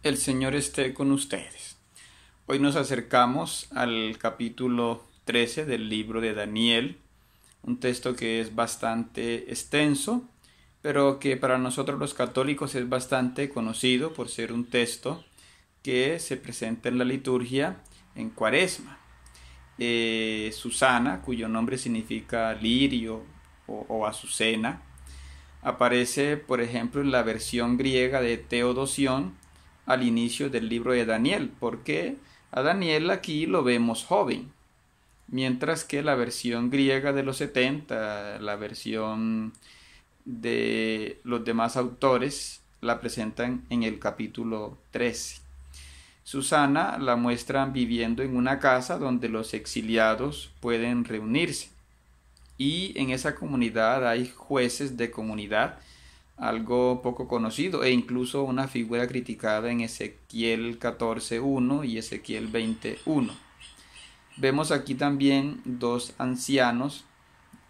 El Señor esté con ustedes. Hoy nos acercamos al capítulo 13 del libro de Daniel, un texto que es bastante extenso, pero que para nosotros los católicos es bastante conocido por ser un texto que se presenta en la liturgia en Cuaresma. Susana, cuyo nombre significa lirio o azucena, aparece, por ejemplo, en la versión griega de Teodosión al inicio del libro de Daniel, porque a Daniel aquí lo vemos joven, mientras que la versión griega de los 70, la versión de los demás autores, la presentan en el capítulo 13. Susana la muestran viviendo en una casa donde los exiliados pueden reunirse. Y en esa comunidad hay jueces de comunidad, algo poco conocido e incluso una figura criticada en Ezequiel 14:1 y Ezequiel 20:1. Vemos aquí también dos ancianos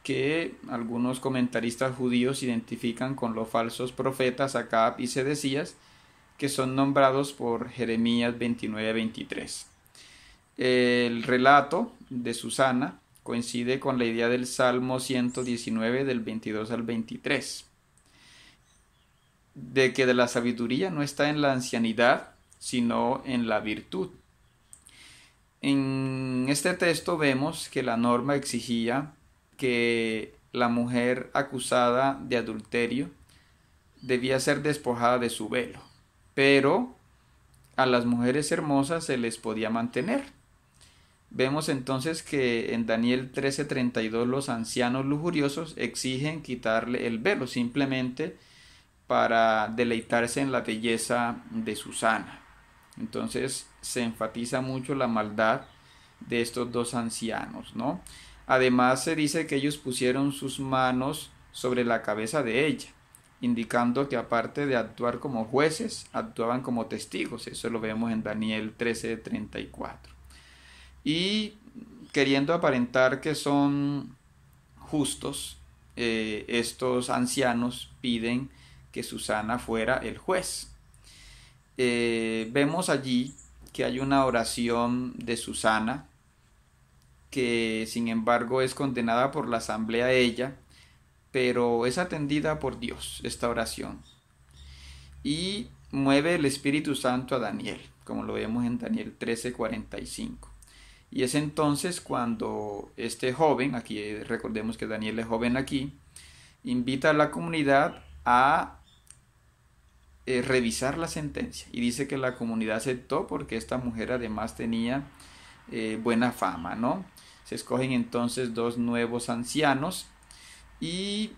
que algunos comentaristas judíos identifican con los falsos profetas Acab y Sedecías, que son nombrados por Jeremías 29:23. El relato de Susana coincide con la idea del Salmo 119 del 22 al 23, de que de la sabiduría no está en la ancianidad, sino en la virtud. En este texto vemos que la norma exigía que la mujer acusada de adulterio debía ser despojada de su velo, pero a las mujeres hermosas se les podía mantener. Vemos entonces que en Daniel 13:32 los ancianos lujuriosos exigen quitarle el velo simplemente para deleitarse en la belleza de Susana. Entonces se enfatiza mucho la maldad de estos dos ancianos, ¿no? Además se dice que ellos pusieron sus manos sobre la cabeza de ella, indicando que aparte de actuar como jueces, actuaban como testigos. Eso lo vemos en Daniel 13:34. Y queriendo aparentar que son justos, estos ancianos piden que Susana fuera el juez. Vemos allí que hay una oración de Susana que sin embargo es condenada por la asamblea ella, pero es atendida por Dios esta oración y mueve el Espíritu Santo a Daniel, como lo vemos en Daniel 13:45. Y es entonces cuando este joven, aquí recordemos que Daniel es joven aquí, invita a la comunidad a revisar la sentencia. Y dice que la comunidad aceptó porque esta mujer además tenía buena fama, ¿no? Se escogen entonces dos nuevos ancianos y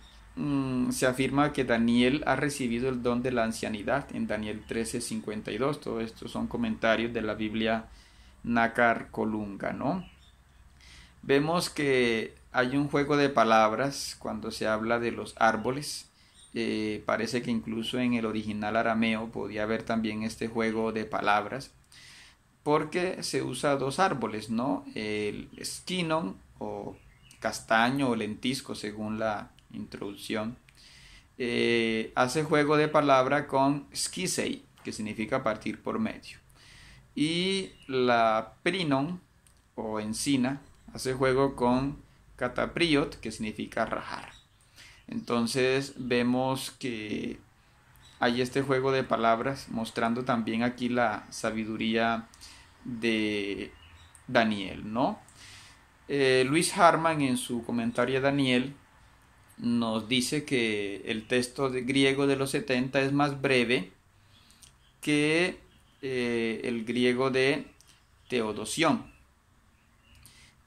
se afirma que Daniel ha recibido el don de la ancianidad en Daniel 13:52. Todo esto son comentarios de la Biblia Nácar Colunga, ¿no? Vemos que hay un juego de palabras cuando se habla de los árboles. Parece que incluso en el original arameo podía haber también este juego de palabras, porque se usa dos árboles, ¿no? El esquinon o castaño o lentisco según la introducción. Hace juego de palabra con skisei, que significa partir por medio. Y la prinon o encina hace juego con catapriot, que significa rajar. Entonces vemos que hay este juego de palabras mostrando también aquí la sabiduría de Daniel, ¿no? Luis Harman en su comentario a Daniel nos dice que el texto griego de los 70 es más breve que el griego de Teodosión.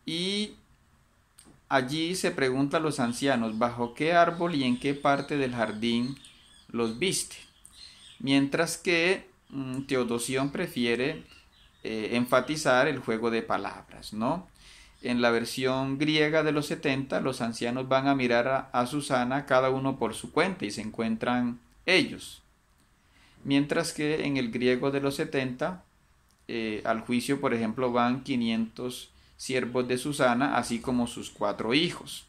Y allí se pregunta a los ancianos bajo qué árbol y en qué parte del jardín los viste. Mientras que Teodosión prefiere enfatizar el juego de palabras, ¿no? En la versión griega de los 70, los ancianos van a mirar a Susana cada uno por su cuenta y se encuentran ellos. Mientras que en el griego de los 70, al juicio, por ejemplo, van 500 siervos de Susana, así como sus 4 hijos.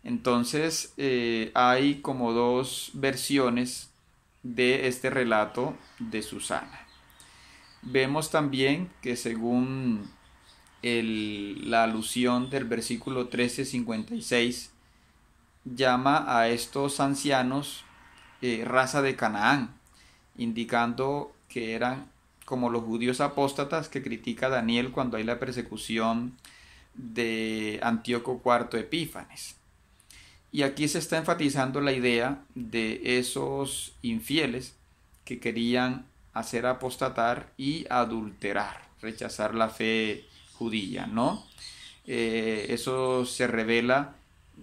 Entonces, hay como dos versiones de este relato de Susana. Vemos también que según la alusión del versículo 13:56, llama a estos ancianos raza de Canaán, indicando que eran como los judíos apóstatas que critica Daniel cuando hay la persecución de Antíoco IV Epífanes. Y aquí se está enfatizando la idea de esos infieles que querían hacer apostatar y adulterar, rechazar la fe judía, ¿no? Eso se revela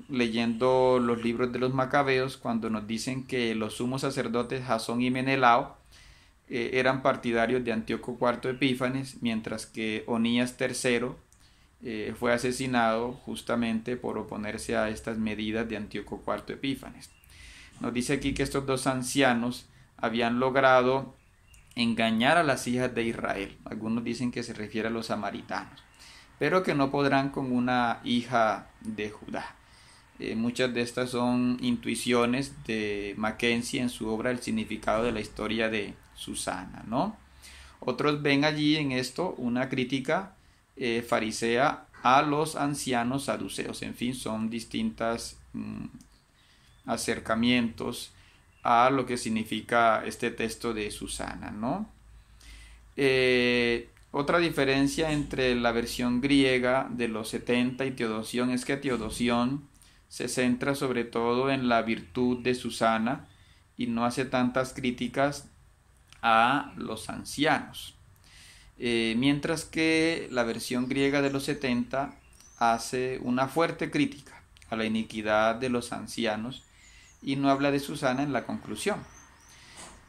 leyendo los libros de los Macabeos, cuando nos dicen que los sumos sacerdotes Jasón y Menelao eran partidarios de Antíoco IV Epífanes, mientras que Onías III fue asesinado justamente por oponerse a estas medidas de Antíoco IV Epífanes. Nos dice aquí que estos dos ancianos habían logrado engañar a las hijas de Israel. Algunos dicen que se refiere a los samaritanos, pero que no podrán con una hija de Judá. Muchas de estas son intuiciones de Mackenzie en su obra El significado de la historia de Susana, ¿no? Otros ven allí en esto una crítica farisea a los ancianos saduceos. En fin, son distintos acercamientos a lo que significa este texto de Susana, ¿no? Otra diferencia entre la versión griega de los 70 y Teodosión es que Teodosión se centra sobre todo en la virtud de Susana y no hace tantas críticas a los ancianos. Mientras que la versión griega de los 70 hace una fuerte crítica a la iniquidad de los ancianos y no habla de Susana en la conclusión.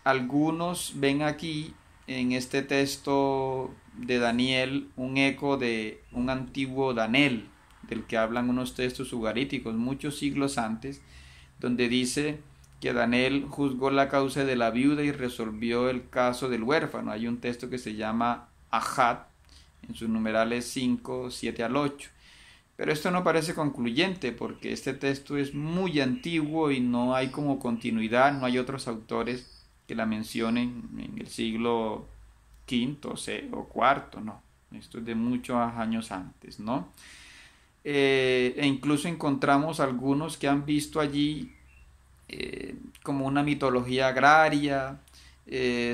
Algunos ven aquí en este texto de Daniel un eco de un antiguo Danel, del que hablan unos textos ugaríticos muchos siglos antes, donde dice que Daniel juzgó la causa de la viuda y resolvió el caso del huérfano. Hay un texto que se llama Ajat, en sus numerales 5, 7 al 8. Pero esto no parece concluyente porque este texto es muy antiguo y no hay como continuidad, no hay otros autores que la mencionen en el siglo V o IV, no. Esto es de muchos años antes, ¿no? E incluso encontramos algunos que han visto allí como una mitología agraria,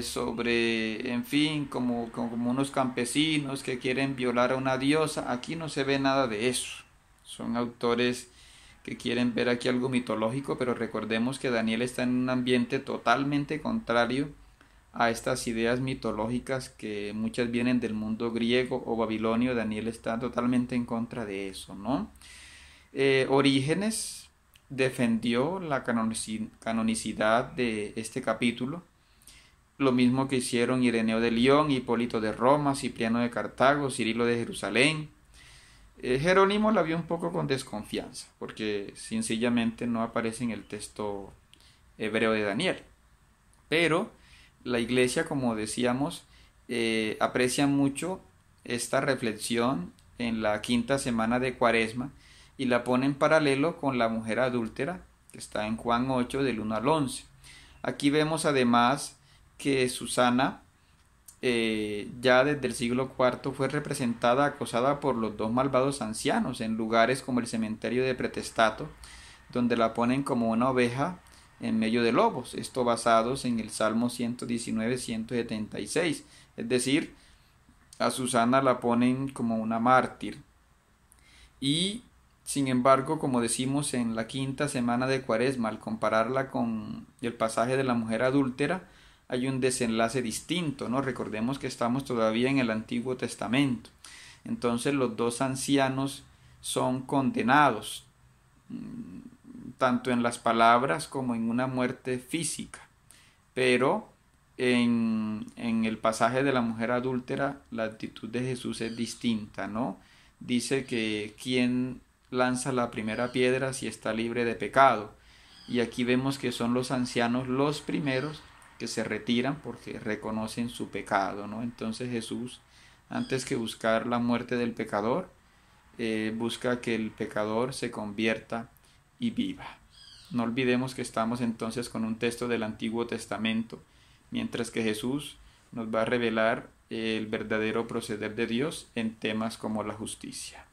sobre, en fin, como unos campesinos que quieren violar a una diosa. Aquí no se ve nada de eso. Son autores que quieren ver aquí algo mitológico, pero recordemos que Daniel está en un ambiente totalmente contrario a estas ideas mitológicas que muchas vienen del mundo griego o babilonio. Daniel está totalmente en contra de eso, ¿no? Orígenes defendió la canonicidad de este capítulo, lo mismo que hicieron Ireneo de León, Hipólito de Roma, Cipriano de Cartago, Cirilo de Jerusalén. Jerónimo la vio un poco con desconfianza, porque sencillamente no aparece en el texto hebreo de Daniel. Pero la iglesia, como decíamos, aprecia mucho esta reflexión en la quinta semana de Cuaresma y la pone en paralelo con la mujer adúltera, que está en Juan 8, del 1 al 11. Aquí vemos además que Susana ya desde el siglo IV fue representada acosada por los dos malvados ancianos en lugares como el cementerio de Pretestato, donde la ponen como una oveja en medio de lobos, esto basados en el Salmo 119-176, es decir, a Susana la ponen como una mártir. Y sin embargo, como decimos en la quinta semana de Cuaresma, al compararla con el pasaje de la mujer adúltera, hay un desenlace distinto, ¿no? Recordemos que estamos todavía en el Antiguo Testamento. Entonces los dos ancianos son condenados, tanto en las palabras como en una muerte física. Pero en el pasaje de la mujer adúltera, la actitud de Jesús es distinta, ¿no? Dice que quien lanza la primera piedra si está libre de pecado. Y aquí vemos que son los ancianos los primeros que se retiran porque reconocen su pecado, ¿no? Entonces Jesús, antes que buscar la muerte del pecador, busca que el pecador se convierta y viva. No olvidemos que estamos entonces con un texto del Antiguo Testamento, mientras que Jesús nos va a revelar el verdadero proceder de Dios en temas como la justicia.